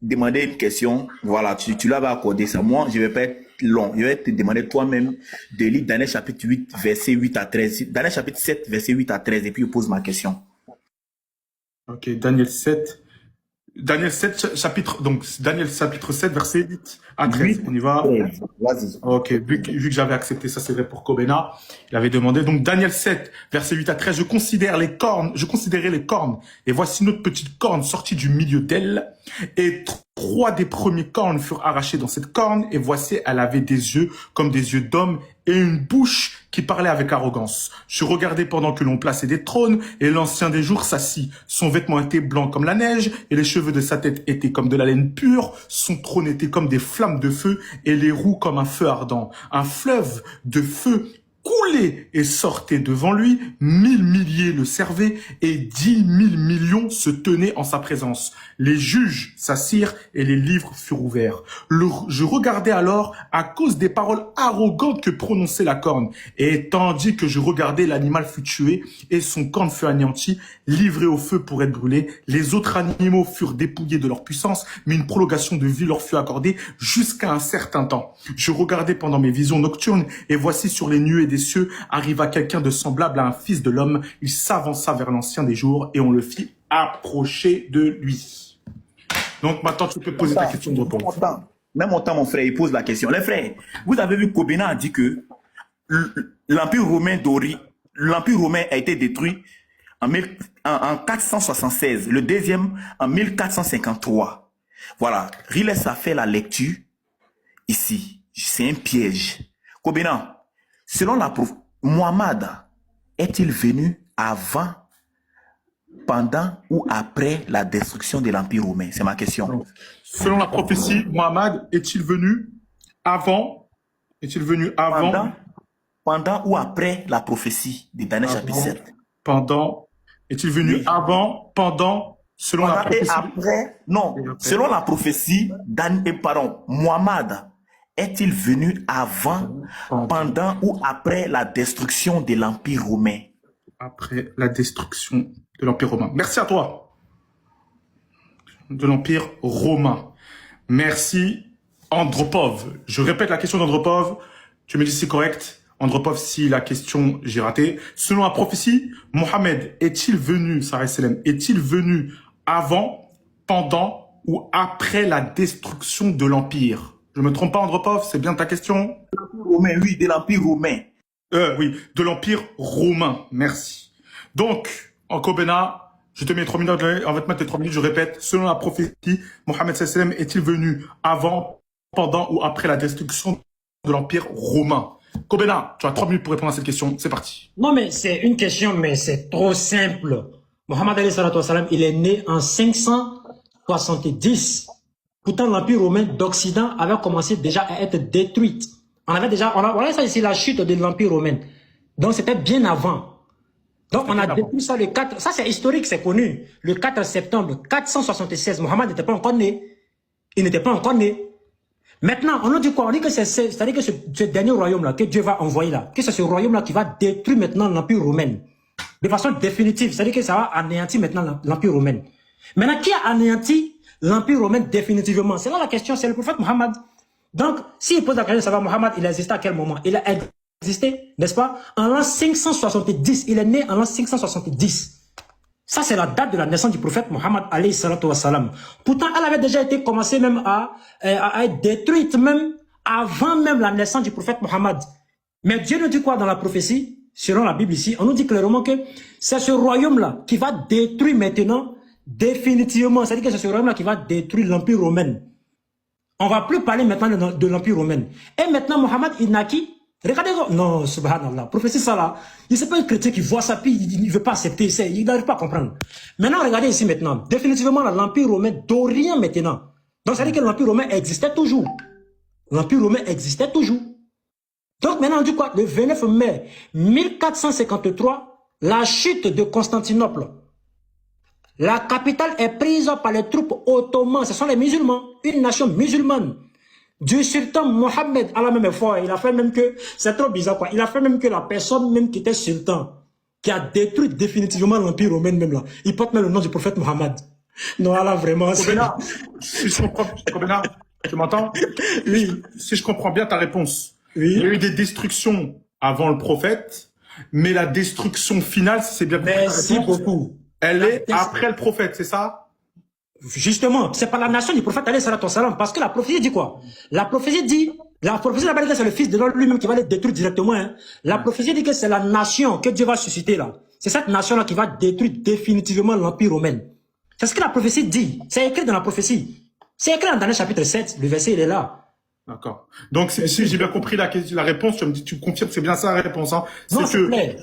demander une question. Voilà, tu l'avais accordé ça. Moi, je vais pas être long. Je vais te demander toi-même de lire Daniel chapitre 8, verset 8 à 13. Daniel chapitre 7, verset 8 à 13. Et puis, je pose ma question. Ok, Daniel 7, chapitre, donc, Daniel chapitre 7, verset 8 à 13. 8, On y va. 13. Vas-y. Ok, vu que j'avais accepté ça, c'est vrai pour Kobena. Il avait demandé. Donc, Daniel 7, verset 8 à 13. Je considérais les cornes. Et voici notre petite corne sortie du milieu d'elle. Et trois des premiers cornes furent arrachés dans cette corne. Et voici, elle avait des yeux comme des yeux d'homme et une bouche qui parlait avec arrogance. Je regardais pendant que l'on plaçait des trônes, et l'ancien des jours s'assit. Son vêtement était blanc comme la neige, et les cheveux de sa tête étaient comme de la laine pure. Son trône était comme des flammes de feu, et les roues comme un feu ardent. Un fleuve de feu coulait et sortait devant lui. 1000 milliers le servaient, et 10 000 millions se tenaient en sa présence. Les juges s'assirent, et les livres furent ouverts. Je regardais alors à cause des paroles arrogantes que prononçait la corne. Et tandis que je regardais, l'animal fut tué, et son corne fut anéanti, livré au feu pour être brûlé. Les autres animaux furent dépouillés de leur puissance, mais une prolongation de vie leur fut accordée jusqu'à un certain temps. Je regardais pendant mes visions nocturnes, et voici sur les nuées des cieux arriva quelqu'un de semblable à un fils de l'homme. Il s'avança vers l'ancien des jours, et on le fit approcher de lui. Donc maintenant, tu peux poser ta question de réponse. Même mon temps, mon frère, il pose la question. Les frères, vous avez vu Kobena a dit que l'Empire romain a été détruit en 476, le deuxième en 1453. Voilà, Riles a fait la lecture ici. C'est un piège. Kobena, selon la Muhammad est-il venu avant, pendant ou après la destruction de l'Empire romain? C'est ma question. Selon la prophétie, Muhammad est-il venu avant? Est-il venu avant? Pendant ou après la prophétie de Daniel chapitre 7? Pendant. Est-il venu avant, pendant, selon la prophétie? Et après, non. Selon la prophétie, Muhammad est-il venu avant, pendant ou après la destruction de l'Empire romain? Après la destruction de l'Empire romain. Merci à toi. De l'Empire romain. Merci, Andropov. Je répète la question d'Andropov. Tu me dis si c'est correct. Andropov, si la question, j'ai raté. Selon la prophétie, Mohammed est-il venu, Sarah Selem, est-il venu avant, pendant ou après la destruction de l'Empire? Je me trompe pas, Andropov? C'est bien ta question? Romain, oui, de l'Empire romain. Oui, de l'Empire romain. Merci. Donc, en Kobena, je te mets 3 minutes, on va te mettre les 3 minutes, je répète. Selon la prophétie, Mohammed sallam est-il venu avant, pendant ou après la destruction de l'Empire romain? Kobena, tu as 3 minutes pour répondre à cette question. C'est parti. Non, mais c'est une question, mais c'est trop simple. Mohammed alayhi salatu wassalam, il est né en 570. Pourtant, l'Empire romain d'Occident avait commencé déjà à être détruite. Voilà ça ici, la chute de l'Empire romain. Donc, c'était bien avant. Donc, on a détruit ça le 4, ça c'est historique, c'est connu. Le 4 septembre 476, Mohammed n'était pas encore né. Il n'était pas encore né. Maintenant, on nous dit quoi? On dit que c'est-à-dire que ce dernier royaume-là, que Dieu va envoyer là, que c'est ce royaume-là qui va détruire maintenant l'Empire romain. De façon définitive. C'est-à-dire que ça va anéantir maintenant l'Empire romain. Maintenant, qui a anéanti l'Empire romain définitivement? C'est là la question, c'est le prophète Mohammed. Donc, s'il pose la question de savoir Mohammed, il a existé à quel moment? Il a existé, n'est-ce pas? En l'an 570. Il est né en l'an 570. Ça, c'est la date de la naissance du prophète Mohammed alayhi salatu wassalam. Pourtant, elle avait déjà été commencée même à être détruite même avant même la naissance du prophète Mohammed. Mais Dieu nous dit quoi dans la prophétie? Selon la Bible ici, on nous dit clairement que c'est ce royaume-là qui va détruire maintenant définitivement. C'est-à-dire que c'est ce royaume-là qui va détruire l'Empire romain. On ne va plus parler maintenant de l'Empire romain. Et maintenant, Mohammed, il naquit. Regardez, non, subhanallah, prophétie ça là, il c'est pas un chrétien qui voit ça, puis il ne veut pas accepter, il n'arrive pas à comprendre. Maintenant, regardez ici maintenant, définitivement l'Empire romain d'Orient maintenant. Donc ça veut dire que l'Empire romain existait toujours. L'Empire romain existait toujours. Donc maintenant on dit quoi? Le 29 mai 1453, la chute de Constantinople. La capitale est prise par les troupes ottomanes, ce sont les musulmans, une nation musulmane. Du sultan Mohammed à la même fois, il a fait même que, c'est trop bizarre quoi, il a fait même que la personne même qui était sultan, qui a détruit définitivement l'Empire romain même là, il porte même le nom du prophète Mohammed. Non, là, vraiment, c'est... Kobena, si je comprends, Kobena, tu m'entends? Oui, Si je comprends bien ta réponse, il y a oui. eu des destructions avant le prophète, mais la destruction finale, si c'est bien compris ta Merci réponse, beaucoup. elle est après le prophète, c'est ça? Justement, c'est par la nation du prophète alayhi salatu wassalam, parce que la prophétie dit quoi? La prophétie là-bas dit que c'est le fils de l'homme lui-même qui va les détruire directement. Hein. La prophétie dit que c'est la nation que Dieu va susciter là. C'est cette nation-là qui va détruire définitivement l'Empire romain. C'est ce que la prophétie dit. C'est écrit dans la prophétie. C'est écrit dans Daniel chapitre 7, le verset il est là. D'accord. Donc, si j'ai bien compris la réponse, tu me dis, tu me confirmes, c'est bien ça la réponse, hein? Non, C'est c'est clair.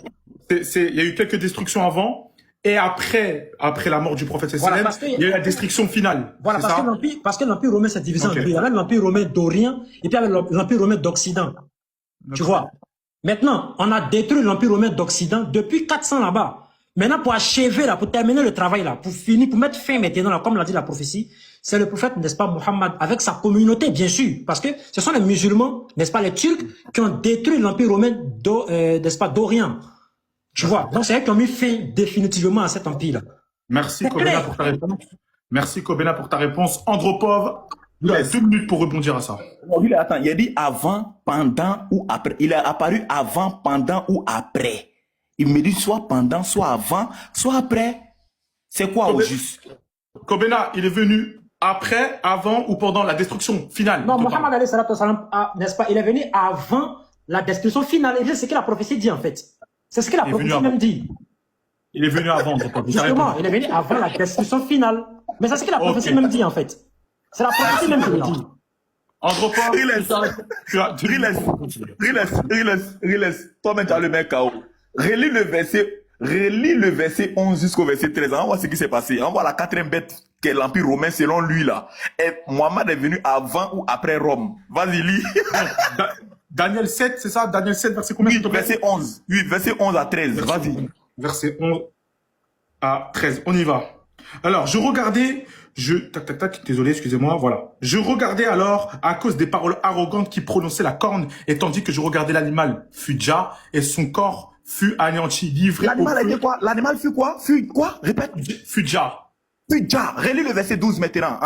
il y a eu quelques destructions avant, et après la mort du prophète Voilà, sallam, parce que- il y a eu la destruction finale. Voilà, c'est ça? parce que l'Empire romain s'est divisé en Ok. deux. Il y avait l'Empire romain d'Orient et puis il y avait l'Empire romain d'Occident. Tu vois. Maintenant, on a détruit l'Empire romain d'Occident depuis 400 là-bas. Maintenant, pour achever là, pour terminer le travail là, pour finir, pour mettre fin maintenant là, comme l'a dit la prophétie, c'est le prophète, n'est-ce pas, Mohammed, avec sa communauté, bien sûr, parce que ce sont les musulmans, n'est-ce pas, les Turcs, qui ont détruit l'Empire romain n'est-ce pas, d'Orient. Tu vois. Donc, c'est eux qui ont mis fin définitivement à cet empire-là. Merci C'est Kobena clair. pour ta réponse. Merci Kobena pour ta réponse. Andropov, tu as 2 minutes pour rebondir à ça. Non, lui, attends, il a dit avant, pendant ou après. Il est apparu avant, pendant ou après. Il me dit soit pendant, soit avant, soit après. C'est quoi au juste? Kobena, il est venu après, avant ou pendant la destruction finale. Non, totale. Mohammed alayhi salatu wassalam, n'est-ce pas, il est venu avant la destruction finale. Et c'est ce que la prophétie dit, en fait. C'est ce que la Il est venu prophétie avant. même dit. Il est venu avant, Andropov. Justement, il est venu avant la destruction finale. Mais c'est ce que la prophétie Ok. même dit, en fait. C'est la prophétie même qui le dit. Andropov, Riles. Toi-même, tu as le mec KO. Relis le verset 11 jusqu'au verset 13. On voit ce qui s'est passé. On voit la quatrième bête qui est l'Empire romain selon lui là. Et Mohammed est venu avant ou après Rome. Vas-y, lis. Daniel 7, c'est ça? Daniel 7, verset combien? 8, verset 11. 8, verset 11 à 13. Vas-y. Verset 11 à 13. On y va. Alors, je regardais, tac, désolé, excusez-moi, voilà. Je regardais alors à cause des paroles arrogantes qui prononçaient la corne, et tandis que je regardais l'animal fut déjà, et son corps fut anéanti, livré au L'animal a feu. dit quoi? L'animal fut quoi? Fut quoi? Répète. Fut déjà. Fut déjà. Relis le verset 12 maintenant.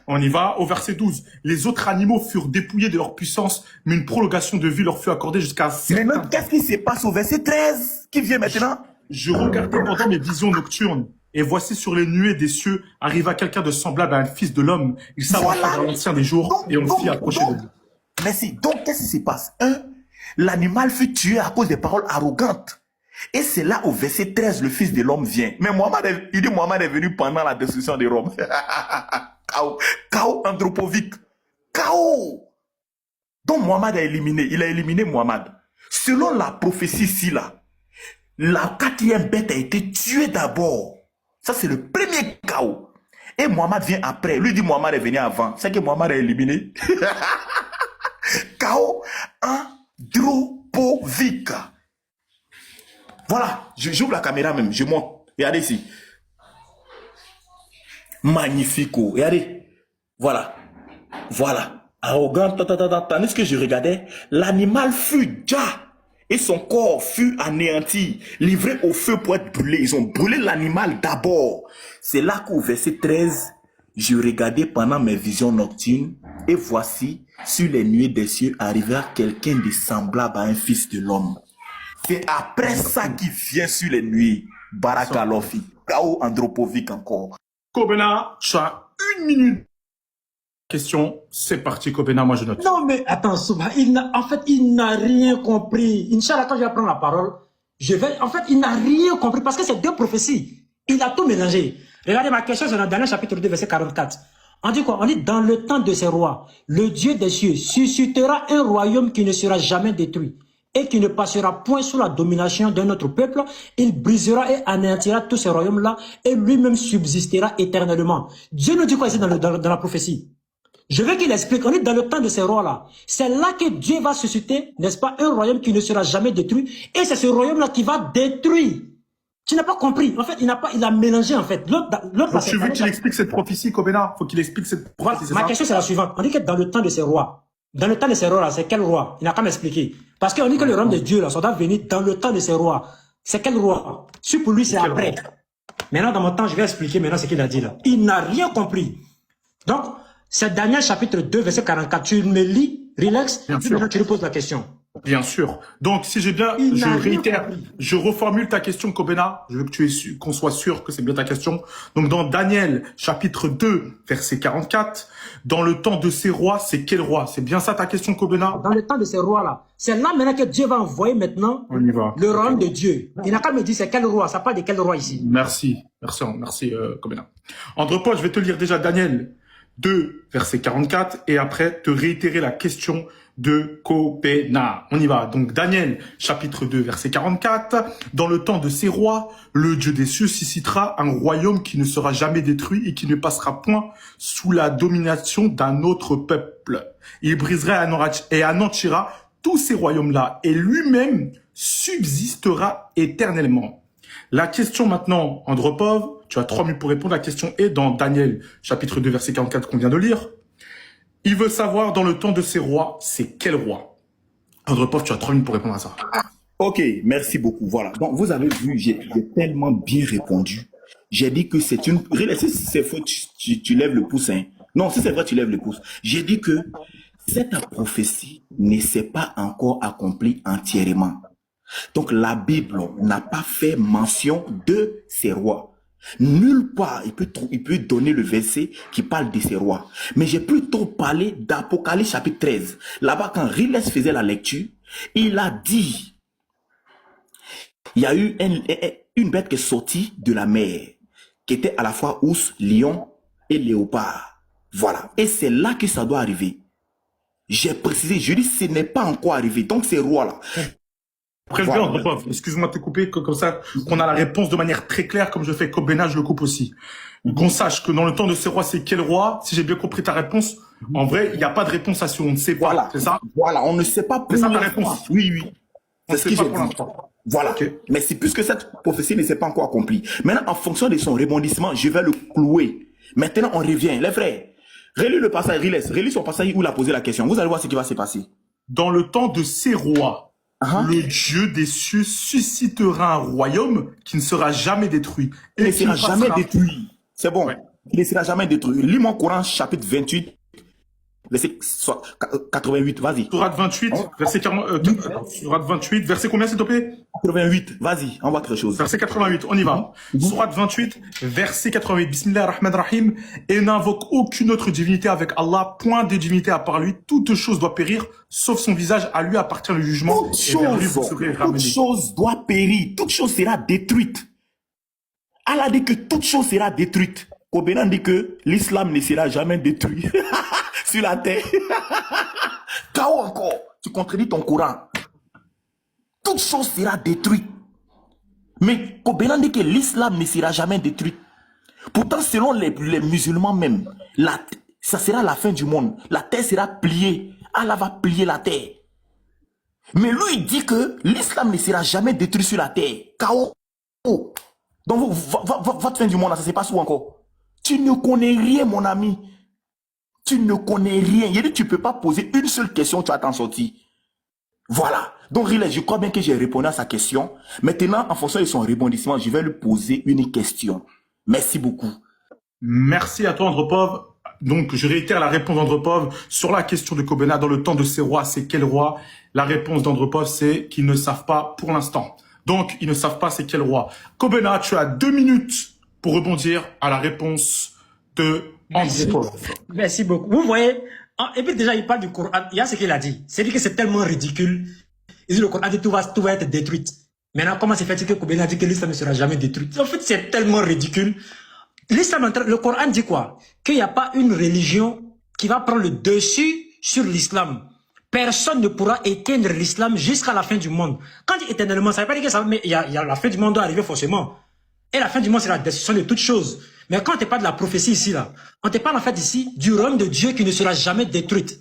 On y va, au verset 12. Les autres animaux furent dépouillés de leur puissance, mais une prolongation de vie leur fut accordée jusqu'à un certain Maintenant, qu'est-ce qui se passe au verset 13 qui vient maintenant? Je regardais pendant mes visions nocturnes, et voici sur les nuées des cieux arriva quelqu'un de semblable à un fils de l'homme. Il s'avança Voilà. vers l'ancien des jours, et on le fit approcher de lui. Merci. Donc, qu'est-ce qui se passe? L'animal fut tué à cause des paroles arrogantes. Et c'est là au verset 13, le fils de l'homme vient. Mais il dit Mohammed est venu pendant la destruction de Rome. Chaos. Chaos anthropovique. Chaos. Donc, Mohammed a éliminé. Il a éliminé Mohammed. Selon la prophétie ici, là, la quatrième bête a été tuée d'abord. Ça, c'est le premier chaos. Et Mohammed vient après. Lui dit Mohammed est venu avant. C'est que Mohammed a éliminé. Chaos anthropovique. Voilà. J'ouvre la caméra même. Je monte. Regardez ici. Magnifico. Regardez. Voilà. Voilà. Arrogant. Tandis que je regardais, l'animal fut déjà. Et son corps fut anéanti, livré au feu pour être brûlé. Ils ont brûlé l'animal d'abord. C'est là qu'au verset 13, je regardais pendant mes visions nocturnes, et voici, sur les nuées des cieux, arriva quelqu'un de semblable à un fils de l'homme. C'est après ça qu'il vient sur les nuées. Barakalofi. Chaos anthropovique encore. Kobena, tu as 1 minute. Question, c'est parti Kobena, moi je note. Non, mais attends, Souba, en fait, il n'a rien compris. Inch'Allah, quand je vais prendre la parole, en fait, il n'a rien compris parce que c'est deux prophéties. Il a tout mélangé. Regardez ma question, c'est dans le dernier chapitre 2, verset 44. On dit quoi? On dit, dans le temps de ces rois, le Dieu des cieux suscitera un royaume qui ne sera jamais détruit et qui ne passera point sous la domination d'un autre peuple. Il brisera et anéantira tous ces royaumes-là et lui-même subsistera éternellement. Dieu nous dit quoi ici dans la prophétie? Je veux qu'il explique. On est dans le temps de ces rois-là. C'est là que Dieu va susciter, n'est-ce pas, un royaume qui ne sera jamais détruit. Et c'est ce royaume-là qui va détruire. Tu n'as pas compris. En fait, il a mélangé, en fait. Donc tu veux qu'il explique cette prophétie, Kobena? Faut qu'il explique cette prophétie, Ma question, c'est la suivante. On dit que dans le temps de ces rois, dans le temps de ces rois-là, c'est quel roi? Il n'a qu'à m'expliquer. Parce qu'on dit que le royaume de Dieu, là, ça doit venir dans le temps de ces rois. C'est quel roi? Si pour lui, c'est après. Maintenant, dans mon temps, je vais expliquer maintenant ce qu'il a dit là. Il n'a rien compris. Donc, c'est Daniel chapitre 2, verset 44. Tu me lis, relax, Bien puis sûr. maintenant tu lui poses la question. Bien sûr. Donc, si j'ai bien, Il je n'a rien réitère, compris. je reformule ta question, Kobena. Je veux que qu'on soit sûr que c'est bien ta question. Donc, dans Daniel, chapitre 2, verset 44, dans le temps de ces rois, c'est quel roi? C'est bien ça ta question, Kobena? Dans le temps de ces rois-là, c'est là maintenant que Dieu va envoyer maintenant On y va. le royaume de Dieu. Il n'a qu'à me dire c'est quel roi, ça parle de quel roi ici. Merci. Merci, Kobena. Entre potes, je vais te lire déjà Daniel 2, verset 44, et après te réitérer la question de Kobena. On y va. Donc, Daniel, chapitre 2, verset 44. Dans le temps de ces rois, le Dieu des cieux suscitera un royaume qui ne sera jamais détruit et qui ne passera point sous la domination d'un autre peuple. Il brisera et anéantira tous ces royaumes-là et lui-même subsistera éternellement. La question maintenant, Andropov, tu as 3 minutes pour répondre. La question est dans Daniel, chapitre 2, verset 44 qu'on vient de lire. Il veut savoir dans le temps de ces rois, c'est quel roi? Andropov, tu as 3 minutes pour répondre à ça. Ok, merci beaucoup. Voilà. Donc, vous avez vu, j'ai tellement bien répondu. J'ai dit que c'est une... Si c'est faux, tu lèves le pouce. Hein. Non, si c'est vrai, tu lèves le pouce. J'ai dit que cette prophétie ne s'est pas encore accomplie entièrement. Donc, la Bible n'a pas fait mention de ces rois. Nulle part, il peut donner le verset qui parle de ces rois. Mais j'ai plutôt parlé d'Apocalypse chapitre 13. Là-bas, quand Riles faisait la lecture, il a dit, il y a eu une bête qui est sortie de la mer, qui était à la fois ours, lion et léopard. Voilà. Et c'est là que ça doit arriver. J'ai précisé, je dis, ce n'est pas encore arrivé. Donc, ces rois-là, Président voilà. Andropov, excuse-moi de te couper, comme ça, qu'on a la réponse de manière très claire, comme je fais Kobena, je le coupe aussi. Qu'on sache que dans le temps de ces rois, c'est quel roi? Si j'ai bien compris ta réponse, en vrai, il n'y a pas de réponse à ce on ne sait pas. Voilà. C'est ça? Voilà, on ne sait pas pour C'est ça ta l'instant. réponse? Oui, oui. On C'est ne ce sait que pas j'ai pour dit. l'instant. Voilà. Ok. Mais c'est puisque cette prophétie ne s'est pas encore accomplie. Maintenant, en fonction de son rebondissement, je vais le clouer. Maintenant, on revient. Les frères, relis le passage, relis son passage où il a posé la question. Vous allez voir ce qui va se passer. Dans le temps de ces rois, Uh-huh. le Dieu des cieux suscitera un royaume qui ne sera jamais détruit. Il ne qui sera jamais passera- détruit. C'est bon. Ouais. Il ne sera jamais détruit. Lis mon Coran, chapitre 28, verset 88. Vas-y. Sourate 28, verset 40, Sourate 28, verset combien s'il te plaît? 88. Vas-y, on voit quelque chose. Verset 88, on y va. Sourate 28, verset 88. Bismillah ar-Rahman ar-Rahim. Et n'invoque aucune autre divinité avec Allah, point de divinité à part lui. Toute chose doit périr, sauf son visage. À lui appartient le jugement. Toute Et vers lui, vous chose, serez toute ramenés. chose doit périr. Toute chose sera détruite. Allah dit que toute chose sera détruite. Kobenan dit que l'islam ne sera jamais détruit sur la terre. Chaos encore. Tu contredis ton Coran. Toute chose sera détruite. Mais Kobenan dit que l'islam ne sera jamais détruit. Pourtant, selon les musulmans même, ça sera la fin du monde. La terre sera pliée. Allah va plier la terre. Mais lui, il dit que l'islam ne sera jamais détruit sur la terre. Chaos. Donc, votre fin du monde, là, ça se passe où encore? Tu ne connais rien, mon ami. Tu ne connais rien. Il dit, tu ne peux pas poser une seule question, tu vas t'en sortir. Voilà. Donc, Riley, je crois bien que j'ai répondu à sa question. Maintenant, en fonction de son rebondissement, je vais lui poser une question. Merci beaucoup. Merci à toi, Andropov. Donc, je réitère la réponse d'Andropov sur la question de Kobena. Dans le temps de ces rois, c'est quel roi? La réponse d'Andropov, c'est qu'ils ne savent pas pour l'instant. Donc, ils ne savent pas c'est quel roi. Kobena, tu as 2 minutes pour rebondir à la réponse de Andropov. Merci beaucoup. Vous voyez, et puis déjà, il parle du Coran. Il y a ce qu'il a dit. C'est-à-dire que c'est tellement ridicule. Il dit le Coran dit tout va être détruit. Maintenant, comment c'est fait que Kobena dit que l'islam ne sera jamais détruit? En fait, c'est tellement ridicule. L'islam, le Coran dit quoi? Qu'il n'y a pas une religion qui va prendre le dessus sur l'islam. Personne ne pourra éteindre l'islam jusqu'à la fin du monde. Quand il dit éternellement, ça ne veut pas dire que ça, mais il y a la fin du monde doit arriver forcément. Et la fin du monde, c'est la destruction de toutes choses. Mais quand on te parle de la prophétie ici, là, on te parle en fait ici du royaume de Dieu qui ne sera jamais détruite.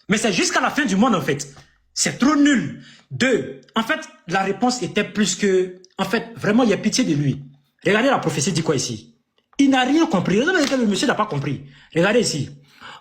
Mais c'est jusqu'à la fin du monde, en fait. C'est trop nul. 2. En fait, la réponse était plus que... En fait, vraiment, il y a pitié de lui. Regardez la prophétie dit quoi ici? Il n'a rien compris. Regardez que le monsieur n'a pas compris. Regardez ici.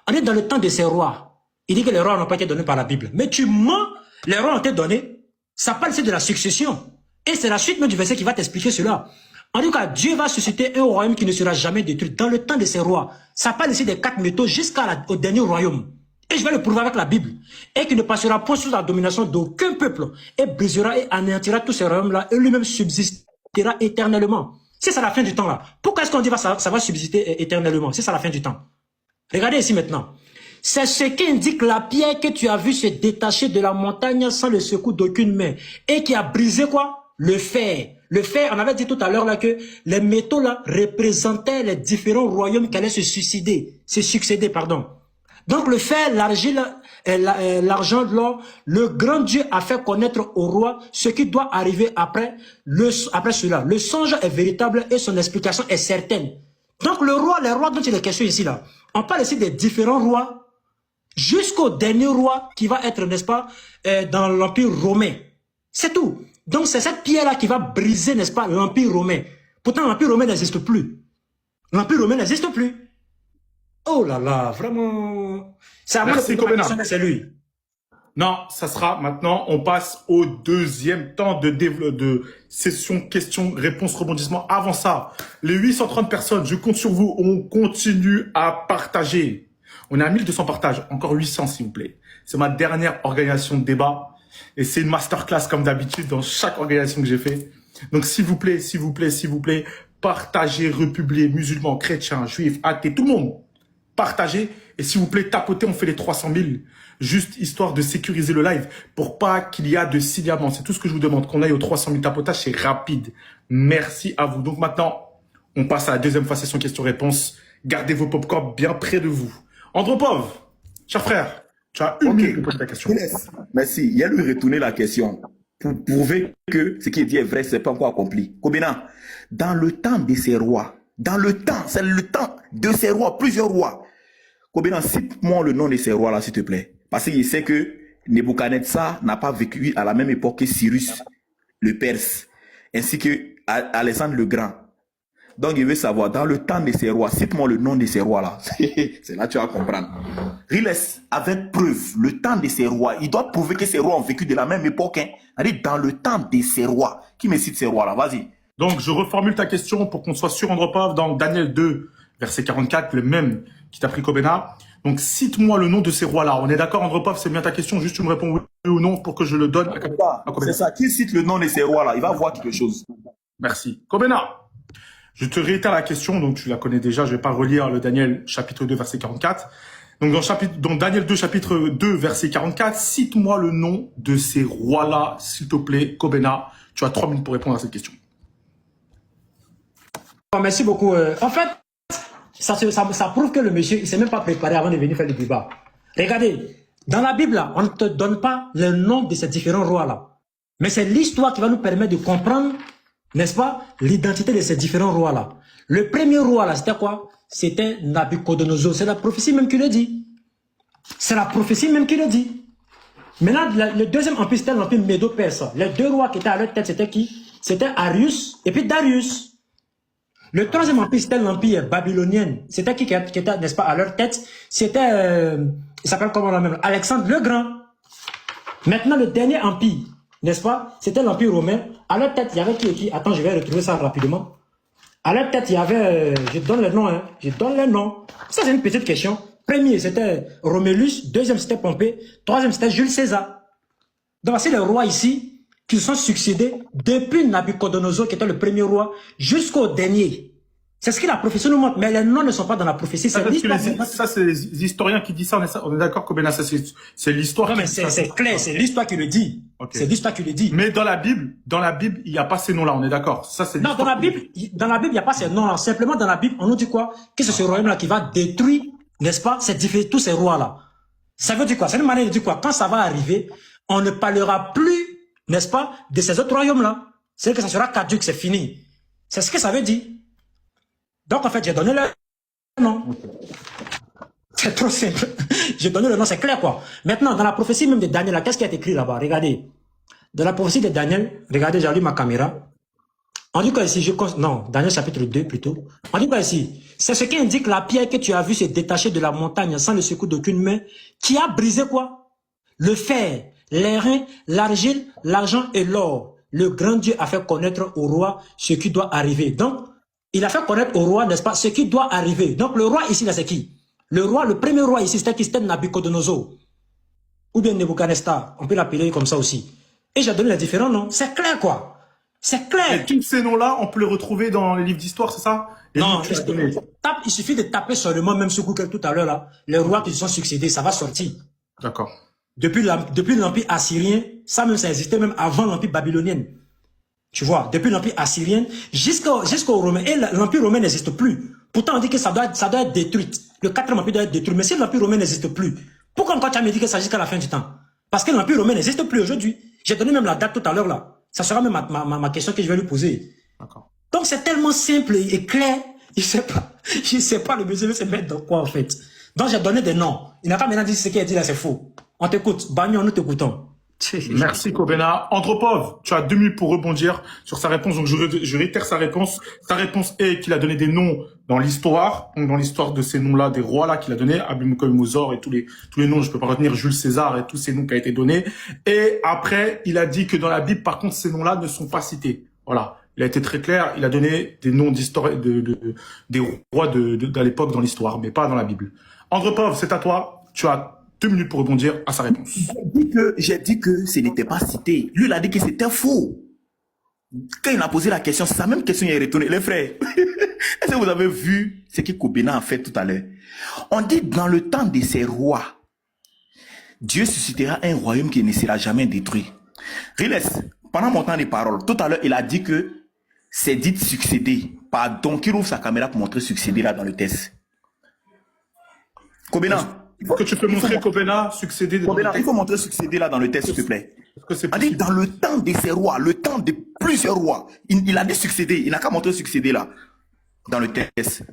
On est dans le temps de ces rois. Il dit que les rois n'ont pas été donnés par la Bible. Mais tu mens, les rois ont été donnés. Ça parle ici de la succession. Et c'est la suite même du verset qui va t'expliquer cela. En tout cas, Dieu va susciter un royaume qui ne sera jamais détruit dans le temps de ses rois. Ça parle ici des 4 métaux jusqu'au dernier royaume. Et je vais le prouver avec la Bible. Et qui ne passera point sous la domination d'aucun peuple. Et brisera et anéantira tous ces royaumes-là. Et lui-même subsistera éternellement. C'est ça la fin du temps là. Pourquoi est-ce qu'on dit que ça va subsister éternellement? C'est ça la fin du temps. Regardez ici maintenant. C'est ce qu'indique la pierre que tu as vu se détacher de la montagne sans le secours d'aucune main. Et qui a brisé quoi? Le fer. Le fer, on avait dit tout à l'heure là que les métaux là représentaient les différents royaumes qui allaient se succéder, pardon. Donc le fer, l'argile, l'argent, l'or, le grand Dieu a fait connaître au roi ce qui doit arriver après cela. Le songe est véritable et son explication est certaine. Donc le roi, les rois dont il est question ici là, on parle ici des différents rois jusqu'au dernier roi qui va être, n'est-ce pas, dans l'Empire romain. C'est tout. Donc c'est cette pierre-là qui va briser, n'est-ce pas, l'Empire romain. Pourtant l'Empire romain n'existe plus. L'Empire romain n'existe plus. Oh là là, vraiment. C'est à moi de poser la question, c'est lui. Non, ça sera maintenant, on passe au deuxième temps de session questions-réponses rebondissement. Avant ça, les 830 personnes, je compte sur vous, on continue à partager. On est à 1200 partages, encore 800 s'il vous plaît. C'est ma dernière organisation de débat et c'est une masterclass comme d'habitude dans chaque organisation que j'ai fait. Donc s'il vous plaît, s'il vous plaît, s'il vous plaît, partagez, republiez, musulmans, chrétiens, juifs, athées, tout le monde. Partagez et s'il vous plaît, tapotez, on fait les 300 000. Juste histoire de sécuriser le live pour pas qu'il y a de signalement. C'est tout ce que je vous demande. Qu'on aille aux 300 000 tapotages, c'est rapide. Merci à vous. Donc maintenant, on passe à la deuxième phase session questions-réponses. Gardez vos popcorn bien près de vous. Andropov, cher frère, tu as une minute pour poser ta question. Merci. Il y a lui retourner la question pour prouver que ce qui est dit est vrai, c'est pas encore accompli. Kobena, dans le temps de ces rois, c'est le temps de ces rois, plusieurs rois. Kobena, cite-moi le nom de ces rois-là, s'il te plaît. Parce qu'il sait que Nebuchadnezzar n'a pas vécu à la même époque que Cyrus, le Perse, ainsi que Alexandre le Grand. Donc, il veut savoir, dans le temps de ces rois, cite-moi le nom de ces rois-là. C'est là que tu vas comprendre. Riles, avec preuve, le temps de ces rois, il doit prouver que ces rois ont vécu de la même époque. Hein. Dans le temps de ces rois. Qui me cite ces rois-là? Vas-y. Donc, je reformule ta question pour qu'on soit sûr, Andropov, dans Daniel 2, verset 44, le même qui t'a pris Kobena. Donc, cite-moi le nom de ces rois-là. On est d'accord, Andropov, c'est bien ta question. Juste, tu me réponds oui ou non pour que je le donne à Kobena. C'est ça. Qui cite le nom de ces rois-là? Il va voir quelque chose. Merci. Kobena, je te réitère la question. Donc, tu la connais déjà. Je vais pas relire le Daniel chapitre 2, verset 44. Donc, dans Daniel 2, chapitre 2, verset 44, cite-moi le nom de ces rois-là, s'il te plaît, Kobena. Tu as 3 minutes pour répondre à cette question. Merci beaucoup. En fait, ça prouve que le monsieur, il ne s'est même pas préparé avant de venir faire le débat. Regardez, dans la Bible, là, on ne te donne pas le nom de ces différents rois-là. Mais c'est l'histoire qui va nous permettre de comprendre, n'est-ce pas, l'identité de ces différents rois-là. Le premier roi, là, c'était quoi? C'était Nabucodonosor. C'est la prophétie même qui le dit. C'est la prophétie même qui le dit. Maintenant, le deuxième empire, c'était l'empire médo-perse. Les deux rois qui étaient à leur tête, c'était qui? C'était Arius et puis Darius. Le troisième empire, c'était l'empire babylonien. C'était qui était, n'est-ce pas, à leur tête? C'était, il s'appelle comment là même? Alexandre le Grand. Maintenant, le dernier empire, n'est-ce pas? C'était l'empire romain. À leur tête, il y avait qui? Attends, je vais retrouver ça rapidement. À leur tête, il y avait, je donne le nom, hein. Je donne le nom. Ça, c'est une petite question. Premier, c'était Romulus. Deuxième, c'était Pompée. Troisième, c'était Jules César. Donc, c'est les rois ici qui se sont succédés depuis Nabucodonosor, qui était le premier roi, jusqu'au dernier. C'est ce que la prophétie nous montre, mais les noms ne sont pas dans la prophétie. Ça, c'est les historiens qui disent ça. On est d'accord, Kobena, ça, c'est l'histoire. Non, mais c'est clair, c'est l'histoire qui le dit. Okay. C'est l'histoire qui le dit. Mais dans la Bible, il n'y a pas ces noms-là, on est d'accord. Ça, c'est non, dans la Bible, il n'y a pas ces noms-là. Simplement, dans la Bible, on nous dit quoi? Que c'est ce royaume-là qui va détruire, n'est-ce pas, tous ces rois-là. Ça veut dire quoi? C'est une manière de dire quoi? Quand ça va arriver, on ne parlera plus, n'est-ce pas, de ces autres royaumes-là. C'est que ça sera caduc, c'est fini. C'est ce que ça veut dire. Donc, en fait, j'ai donné le nom. C'est trop simple. J'ai donné le nom, c'est clair, quoi. Maintenant, dans la prophétie même de Daniel, qu'est-ce qui est écrit là-bas? Regardez. Dans la prophétie de Daniel, regardez, j'allume ma caméra. On dit quoi ici? Non, Daniel chapitre 2 plutôt. On dit quoi ici? C'est ce qui indique la pierre que tu as vue se détacher de la montagne sans le secours d'aucune main, qui a brisé quoi? Le fer, l'airain, l'argile, l'argent et l'or, le grand Dieu a fait connaître au roi ce qui doit arriver. Donc, il a fait connaître au roi, n'est-ce pas, ce qui doit arriver. Donc, le roi ici, là, c'est qui? Le roi, le premier roi ici, c'était qui? C'était Nabucodonosor. Ou bien Nebuchadnezzar. On peut l'appeler comme ça aussi. Et j'ai donné les différents noms. C'est clair, quoi. C'est clair. Et tous ces noms-là, on peut les retrouver dans les livres d'histoire, c'est ça? Non, il suffit de taper seulement, même sur Google tout à l'heure, là, les rois qui se sont succédés, ça va sortir. D'accord. Depuis l'Empire assyrien, ça même, ça existait même avant l'Empire babylonien. Tu vois, depuis l'Empire assyrien jusqu'au Romain. Et l'Empire romain n'existe plus. Pourtant, on dit que ça doit être détruit. Le 4e empire doit être détruit. Mais si l'Empire romain n'existe plus, pourquoi encore tu as me dit que ça jusqu'à la fin du temps? Parce que l'Empire romain n'existe plus aujourd'hui. J'ai donné même la date tout à l'heure là. Ça sera même ma question que je vais lui poser. D'accord. Donc c'est tellement simple et clair. Je sais pas le monsieur veut se mettre dans quoi en fait. Donc j'ai donné des noms. Il n'a pas maintenant dit ce qu'il a dit là, c'est faux. On t'écoute. Bagnon, nous t'écoutons. Merci Kobena. Andropov, tu as 2 minutes pour rebondir sur sa réponse. Donc je réitère sa réponse. Sa réponse est qu'il a donné des noms dans l'histoire, donc dans l'histoire de ces noms-là, des rois là qu'il a donné, Nabucodonosor et tous les noms, je peux pas retenir, Jules César et tous ces noms qui a été donnés. Et après, il a dit que dans la Bible, par contre, ces noms-là ne sont pas cités. Voilà. Il a été très clair. Il a donné des noms d'histoire des rois d'à l'époque dans l'histoire, mais pas dans la Bible. Andropov, c'est à toi. Tu as 2 minutes pour rebondir à sa réponse. J'ai dit que ce n'était pas cité. Lui, il a dit que c'était faux. Quand il a posé la question, c'est sa même question qu'il a retourné. Les frères, est-ce que vous avez vu ce que Kobena a fait tout à l'heure? On dit dans le temps de ces rois, Dieu suscitera un royaume qui ne sera jamais détruit. Riles, pendant mon temps de parole, tout à l'heure, il a dit que c'est dit succéder. Pardon, qui ouvre sa caméra pour montrer succéder là dans le test. Kobena. Est-ce que tu peux montrer Kobena succéder Kobena, il faut montrer succéder là dans le test, s'il te plaît. On dit dans le temps de ces rois, le temps de plusieurs rois, il a dit succéder. Il n'a qu'à montrer succéder là, dans le test.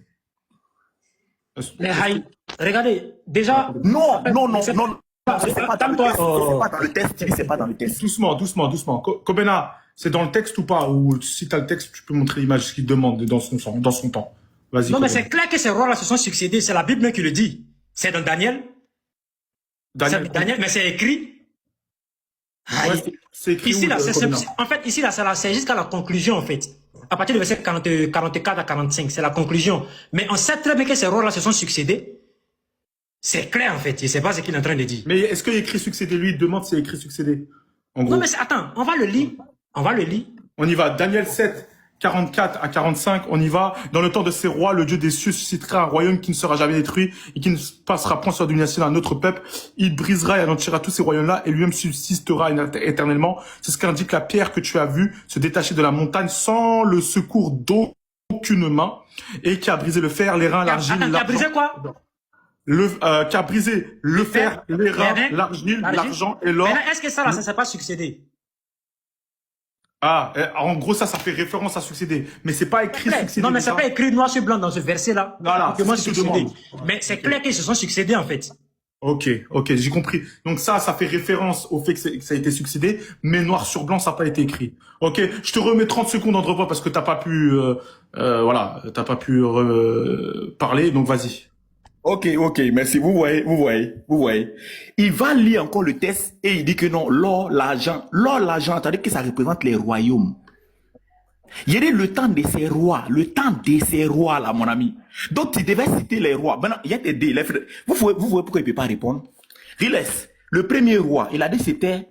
Les haïs, regardez, déjà... Non. C'est pas dans le test. C'est pas dans le test. Doucement. Kobena, c'est dans le texte ou pas? Ou si tu as le texte, tu peux montrer l'image qu'il demande dans son temps. Vas-y. Non, mais c'est clair que ces rois-là se sont succédés. C'est la Bible qui le dit. C'est dans Daniel. Daniel, mais c'est écrit. Ouais, c'est écrit ici, où, là, en fait, ici, là, c'est jusqu'à la conclusion, en fait. À partir du verset 44 à 45, c'est la conclusion. Mais on sait très bien que ces rois-là se sont succédés. C'est clair, en fait. Je ne sais pas ce qu'il est en train de dire. Mais est-ce qu'il écrit succéder? Lui, il demande s'il écrit succéder. En gros. Non, mais attends, on va le lire. On y va. Daniel 7, 44 à 45, on y va. Dans le temps de ces rois, le Dieu des cieux suscitera un royaume qui ne sera jamais détruit et qui ne passera point sur la domination d'un autre peuple. Il brisera et anéantira tous ces royaumes-là et lui-même subsistera éternellement. C'est ce qu'indique la pierre que tu as vue se détacher de la montagne sans le secours d'aucune main et qui a brisé le fer, les reins, l'argile, l'argent. Qui a brisé quoi? Qui a brisé le fer, les reins, l'argile, l'argent et l'or. Mais est-ce que ça, là, ça ne s'est pas succédé? Ah, en gros, ça fait référence à succéder. Mais c'est pas écrit succéder. Non, mais c'est pas écrit noir sur blanc dans ce verset-là. Voilà. Que moi, succéder. Mais c'est clair qu'ils se sont succédés, en fait. Ok, j'ai compris. Donc ça fait référence au fait que ça a été succédé, mais noir sur blanc, ça n'a pas été écrit. Ok, je te remets 30 secondes en revoir parce que t'as pas pu, parler, donc vas-y. Ok, merci. Vous voyez. Il va lire encore le test et il dit que non, l'or, l'argent, attendez que ça représente les royaumes. Il y a le temps de ces rois là, mon ami. Donc tu devais citer les rois. Maintenant, il y a des dés. Vous voyez pourquoi il ne peut pas répondre? Riles, le premier roi, il a dit c'était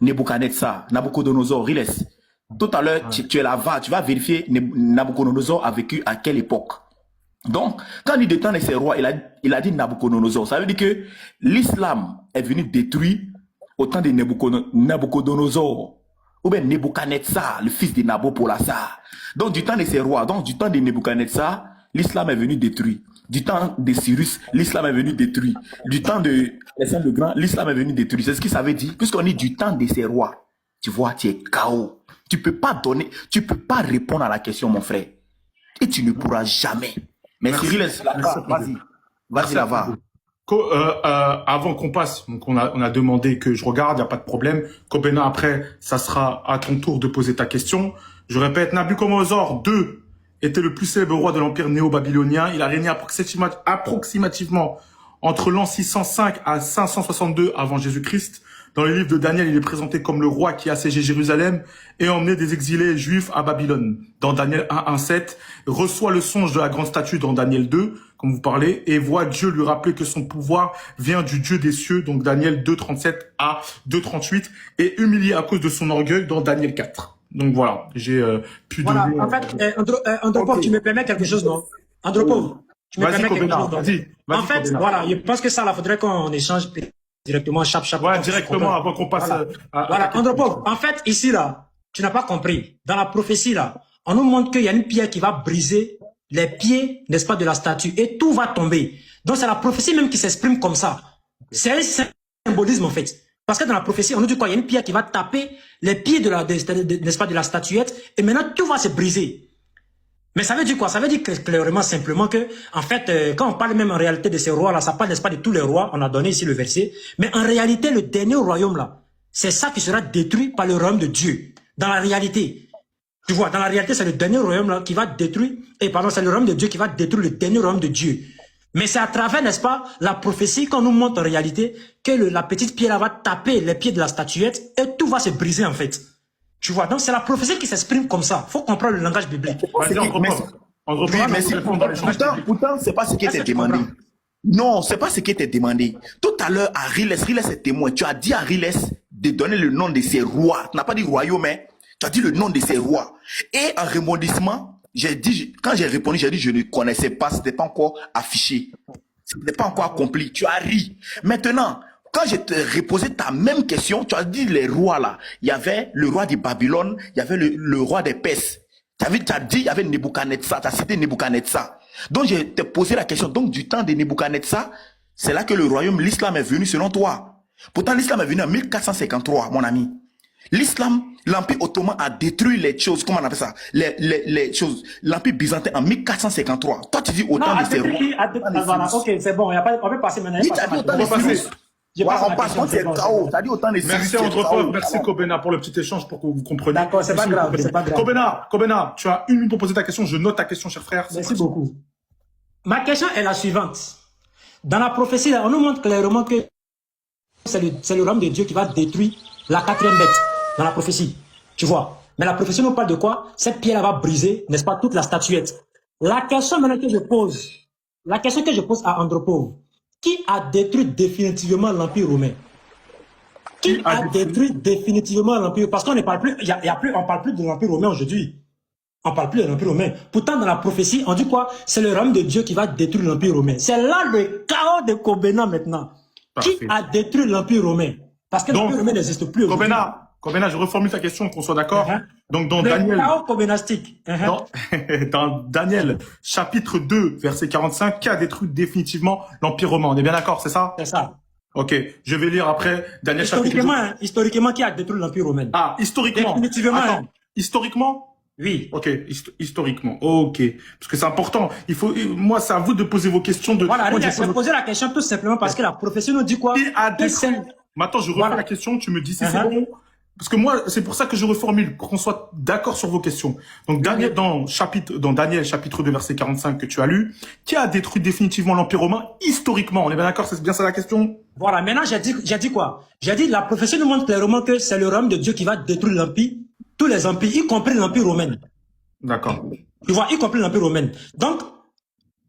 Nebuchadnezzar, Nabucodonosor. Riles, tout à l'heure, tu es là-bas, tu vas vérifier Nabucodonosor a vécu à quelle époque. Donc, quand il détend ses rois, il a dit Nabucodonosor. Ça veut dire que l'islam est venu détruire au temps de Nabucodonosor. Ou bien Nebuchadnezzar, le fils de Nabopolassar. Donc, du temps de ces rois, donc du temps de Nebuchadnezzar, l'islam est venu détruire. Du temps de Cyrus, l'islam est venu détruire. Du temps de Alexandre le Grand, l'islam est venu détruire. C'est ce que ça veut dire. Puisqu'on est du temps de ces rois, tu vois, tu es KO. Tu peux pas répondre à la question, mon frère. Et tu ne pourras jamais. Mais Cyril, vas-y là-bas. Avant qu'on passe, donc on a demandé que je regarde, il n'y a pas de problème. Kobena, après, ça sera à ton tour de poser ta question. Je répète, Nabucodonosor II était le plus célèbre roi de l'empire néo-babylonien. Il a régné approximativement entre l'an 605 à 562 avant Jésus-Christ. Dans le livre de Daniel, il est présenté comme le roi qui a assiégé Jérusalem et emmené des exilés juifs à Babylone. Dans Daniel 1:1-7, reçoit le songe de la grande statue dans Daniel 2, comme vous parlez, et voit Dieu lui rappeler que son pouvoir vient du Dieu des cieux, donc Daniel 2:37 à 2:38, et humilié à cause de son orgueil dans Daniel 4. Donc voilà, j'ai pu Voilà, donner... en fait, Andropov, tu me permets quelque chose, non? Andropov, tu me Vas-y, permets quelque Kobena, chose, non? vas-y, En fait, Kobena. voilà, je pense que ça, là, faudrait qu'on échange directement, chap. Ouais, directement, avant qu'on passe Voilà, à voilà. ta Andropov, en fait, ici, là, tu n'as pas compris. Dans la prophétie, là, on nous montre qu'il y a une pierre qui va briser les pieds, n'est-ce pas, de la statue, et tout va tomber. Donc, c'est la prophétie même qui s'exprime comme ça. C'est un symbolisme, en fait. Parce que dans la prophétie, on nous dit quoi? Il y a une pierre qui va taper les pieds n'est-ce pas, de la statuette, et maintenant, tout va se briser. Mais ça veut dire quoi? Ça veut dire clairement, simplement que, en fait, quand on parle même en réalité de ces rois-là, ça parle, n'est-ce pas, de tous les rois, on a donné ici le verset, mais en réalité, le dernier royaume-là, c'est ça qui sera détruit par le royaume de Dieu. Dans la réalité. Tu vois, dans la réalité, c'est le dernier royaume-là qui va détruire, c'est le royaume de Dieu qui va détruire le dernier royaume de Dieu. Mais c'est à travers, n'est-ce pas, la prophétie qu'on nous montre en réalité que la petite pierre va taper les pieds de la statuette et tout va se briser, en fait. Tu vois, donc c'est la prophétie qui s'exprime comme ça. Faut comprendre le langage biblique. Vas-y, Pourtant, c'est pas ce qui était demandé. Non, c'est pas ce qui était demandé. Tout à l'heure, à Riles est témoin. Tu as dit à Riles de donner le nom de ses rois. Tu n'as pas dit royaume, mais tu as dit le nom de ses rois. Et en rebondissement, quand j'ai répondu, j'ai dit je ne connaissais pas, ce n'était pas encore affiché. Ce n'était pas encore accompli. Tu as ri. Maintenant, quand je te reposais ta même question, tu as dit les rois là. Il y avait le roi de Babylone, il y avait le roi des Perses. Tu as dit il y avait Nebuchadnezzar, tu as cité Nebuchadnezzar. Donc je t'ai posé la question, donc du temps de Nebuchadnezzar, c'est là que le royaume, l'islam est venu selon toi. Pourtant l'islam est venu en 1453, mon ami. L'islam, l'Empire ottoman a détruit les choses, comment on appelle ça, les choses. L'Empire byzantin en 1453. Toi tu dis autant de ces rois. Voilà, ok, c'est bon, on peut passer maintenant. Oui, tu as dit autant de Cyrus. On passe, c'est chaos. Tu as dit autant de Cyrus. Merci Andropov, merci Kobena pour le petit échange pour que vous compreniez. D'accord, c'est pas grave, c'est pas grave. Kobena, tu as 1 minute pour poser ta question, je note ta question, cher frère. Merci beaucoup. Ma question est la suivante. Dans la prophétie, on nous montre clairement que c'est le royaume de Dieu qui va détruire la 4e bête dans la prophétie. Tu vois. Mais la prophétie nous parle de quoi? Cette pierre va briser, n'est-ce pas, toute la statuette. La question maintenant que je pose à Andropov, qui a détruit définitivement l'Empire romain? Qui a détruit définitivement l'Empire? Parce qu'on ne parle plus, on parle plus de l'Empire romain aujourd'hui. On parle plus de l'Empire romain. Pourtant, dans la prophétie, on dit quoi? C'est le royaume de Dieu qui va détruire l'Empire romain. C'est là le chaos de Kobena maintenant. Parfait. Qui a détruit l'Empire romain? Parce que l'Empire romain n'existe plus aujourd'hui. Kobena, je reformule ta question, qu'on soit d'accord. Donc, dans le Daniel. Chaos kobénastique. Dans Daniel, chapitre 2, verset 45, qui a détruit définitivement l'Empire romain? On est bien d'accord, c'est ça? C'est ça. Ok, je vais lire après Daniel chapitre 2. Historiquement, qui a détruit l'Empire romain? Ah, historiquement. Définitivement. Attends, historiquement? Oui. Ok, historiquement. Ok. Parce que c'est important. Moi, c'est à vous de poser vos questions. Voilà, je vais poser la question tout simplement parce que la prophétie nous dit quoi? Qui a détruit... Maintenant, je refais la question, tu me dis si c'est bon. Parce que moi, c'est pour ça que je reformule, pour qu'on soit d'accord sur vos questions. Donc, Daniel, dans Daniel, chapitre 2, verset 45 que tu as lu, qui a détruit définitivement l'Empire romain historiquement? On est bien d'accord, c'est bien ça la question? Voilà, maintenant, j'ai dit quoi? J'ai dit, la prophétie nous montre clairement que c'est le royaume de Dieu qui va détruire l'Empire, tous les empires, y compris l'Empire romain. D'accord. Tu vois, y compris l'Empire romain. Donc,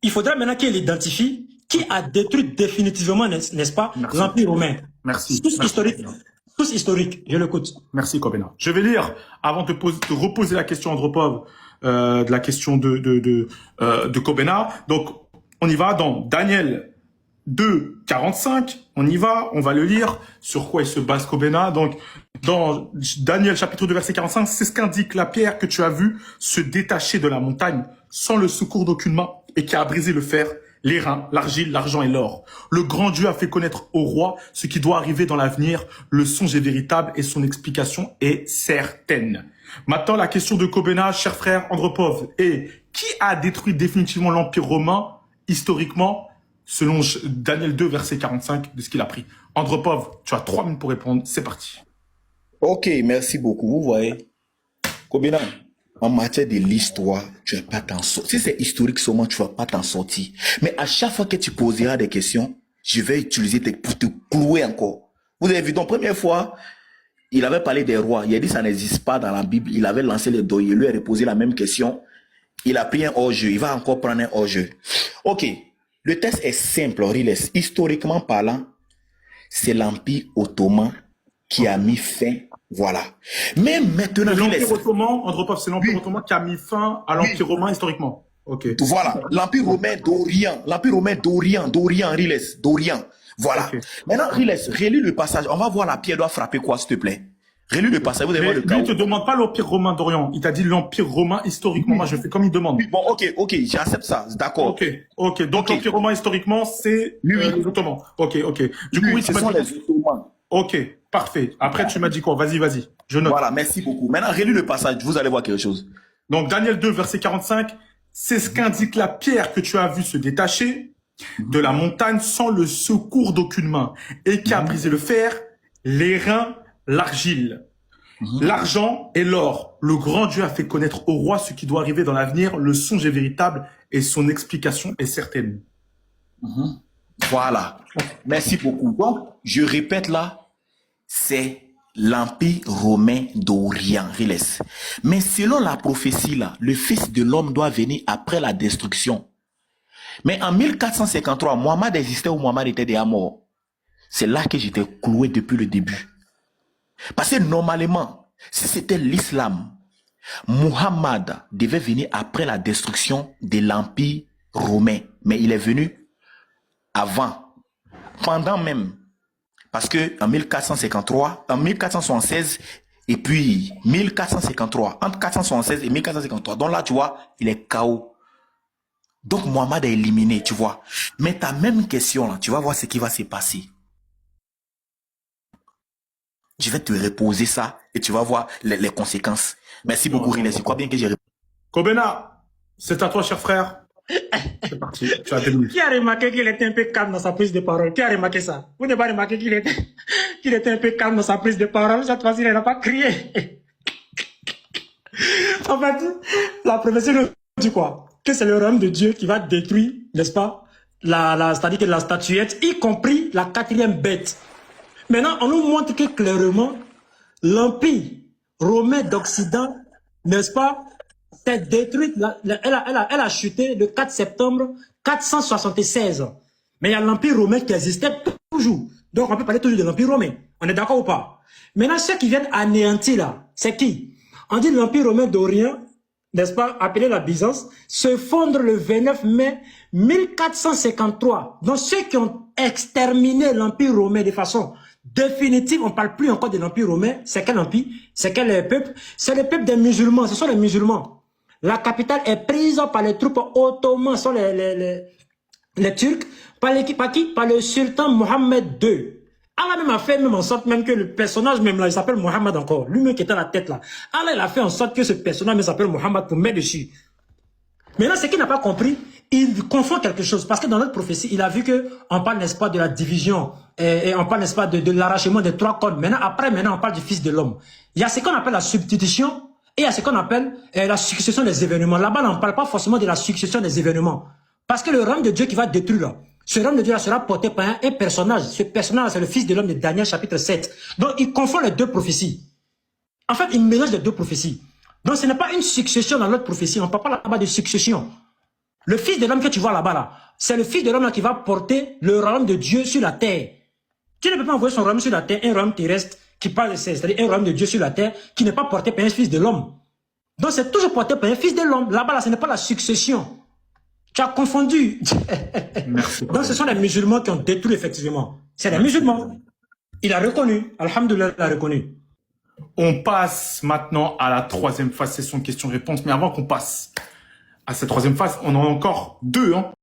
il faudra maintenant qu'il identifie qui a détruit définitivement, n'est-ce pas, l'Empire romain. Merci. Tous historiques. Tous historiques, je l'écoute. Merci Kobena. Je vais lire, avant de reposer la question Andropov, de la question de Kobena. Donc, on y va dans Daniel 2, 45. On y va, on va le lire. Sur quoi il se base Kobena? Donc, dans Daniel chapitre 2, verset 45, c'est ce qu'indique la pierre que tu as vue se détacher de la montagne sans le secours d'aucune main et qui a brisé le fer, les reins, l'argile, l'argent et l'or. Le grand Dieu a fait connaître au roi ce qui doit arriver dans l'avenir. Le songe est véritable et son explication est certaine. Maintenant, la question de Kobena, cher frère Andropov, est qui a détruit définitivement l'Empire romain historiquement, selon Daniel 2, verset 45, de ce qu'il a pris? Andropov, tu as 3 minutes pour répondre. C'est parti. Ok, merci beaucoup. Vous voyez, Kobena, en matière de l'histoire, tu ne vas pas t'en sortir. Si c'est historique seulement, tu ne vas pas t'en sortir. Mais à chaque fois que tu poseras des questions, je vais utiliser pour te clouer encore. Vous avez vu, donc, première fois, il avait parlé des rois. Il a dit ça n'existe pas dans la Bible. Il avait lancé le dos. Il lui a reposé la même question. Il a pris un hors-jeu. Il va encore prendre un hors-jeu. Ok. Le test est simple, Riles. Historiquement parlant, c'est l'Empire ottoman qui a mis fin. Voilà. Mais maintenant, l'Empire ottoman, Andropov, c'est l'Empire ottoman qui a mis fin à l'Empire romain historiquement. Ok. Voilà. L'Empire romain d'Orient. L'Empire romain d'Orient, Riles. D'Orient. Voilà. Okay. Maintenant, Riles, relis le passage. On va voir la pierre doit frapper quoi, s'il te plaît. Relis le passage. Vous allez voir le chaos. Lui, il te demande pas l'Empire romain d'Orient. Il t'a dit l'Empire romain historiquement. Moi, je fais comme il demande. Bon, ok, j'accepte ça. D'accord. Ok. Donc, l'Empire romain historiquement, c'est les Ottomans. Ok. Du coup, oui, ce sont les Ottomans. Ok, parfait. Après, tu m'as dit quoi? Vas-y. Je note. Voilà, merci beaucoup. Maintenant, relis le passage. Vous allez voir quelque chose. Donc, Daniel 2, verset 45. C'est ce qu'indique la pierre que tu as vue se détacher de la montagne sans le secours d'aucune main et qui a brisé le fer, l'airain, l'argile, l'argent et l'or. Le grand Dieu a fait connaître au roi ce qui doit arriver dans l'avenir. Le songe est véritable et son explication est certaine. Voilà. Merci beaucoup. Donc, je répète là, c'est l'Empire romain d'Orient, Riles. Mais selon la prophétie là, le Fils de l'homme doit venir après la destruction. Mais en 1453, Mohammed existait ou Mohammed était déjà mort. C'est là que j'étais cloué depuis le début. Parce que normalement, si c'était l'islam, Muhammad devait venir après la destruction de l'Empire romain. Mais il est venu avant, pendant même. Parce que en 1453, en 1476 et puis 1453, entre 476 et 1453, donc là tu vois, il est KO. Donc Mohammed est éliminé, tu vois. Mais ta même question là, tu vas voir ce qui va se passer. Je vais te reposer ça et tu vas voir les conséquences. Merci beaucoup, Riles. Je crois bien que j'ai répondu. Kobena, c'est à toi, cher frère. C'est parti, tu as 2 minutes. Qui a remarqué qu'il était un peu calme dans sa prise de parole? Qui a remarqué ça? Vous n'avez pas remarqué qu'il était un peu calme dans sa prise de parole? Cette fois-ci, il n'a pas crié. En fait, la prophétie nous dit quoi? Que c'est le royaume de Dieu qui va détruire, n'est-ce pas, c'est-à-dire que la statuette, y compris la 4e bête. Maintenant, on nous montre que clairement, l'Empire romain d'Occident, n'est-ce pas, s'est détruite, elle a chuté le 4 septembre 476. Mais il y a l'Empire romain qui existait toujours. Donc, on peut parler toujours de l'Empire romain. On est d'accord ou pas? Maintenant, ceux qui viennent anéantir là, c'est qui? On dit l'Empire romain d'Orient, n'est-ce pas, appelé la Byzance, se fondre le 29 mai 1453. Donc, ceux qui ont exterminé l'Empire romain de façon définitive, on ne parle plus encore de l'Empire romain. C'est quel empire? C'est quel peuple? C'est le peuple des musulmans. Ce sont les musulmans. La capitale est prise par les troupes ottomanes, ce sont les Turcs. Par qui? Par le sultan Mohammed II. Allah même a fait même en sorte même que le personnage même là, il s'appelle Mohammed encore. Lui-même qui était à la tête là. Allah il a fait en sorte que ce personnage s'appelle Mohammed pour mettre dessus. Maintenant, ce qu'il n'a pas compris, il confond quelque chose. Parce que dans notre prophétie, il a vu que on parle, n'est-ce pas, de la division, et on parle, n'est-ce pas, de l'arrachement des 3 cornes. Maintenant, on parle du Fils de l'homme. Il y a ce qu'on appelle la substitution, et il y a ce qu'on appelle la succession des événements. Là-bas, on ne parle pas forcément de la succession des événements. Parce que le royaume de Dieu qui va détruire là, ce royaume de Dieu là sera porté par un personnage. Ce personnage, c'est le Fils de l'homme de Daniel chapitre 7. Donc, il confond les 2 prophéties. En fait, il mélange les 2 prophéties. Donc, ce n'est pas une succession dans notre prophétie. On ne parle pas là-bas de succession. Le Fils de l'homme que tu vois là-bas, là, c'est le Fils de l'homme qui va porter le royaume de Dieu sur la terre. Tu ne peux pas envoyer son royaume sur la terre, un royaume terrestre qui parle, c'est-à-dire un royaume de Dieu sur la terre qui n'est pas porté par un Fils de l'homme. Donc, c'est toujours porté par un Fils de l'homme. Là-bas, là, ce n'est pas la succession. Tu as confondu. Merci. Donc, ce sont les musulmans qui ont détruit, effectivement. C'est les musulmans. Il a reconnu. Alhamdoulilah, il a reconnu. On passe maintenant à la 3e phase, session questions-réponses. Mais avant qu'on passe à cette 3e phase, on en a encore 2.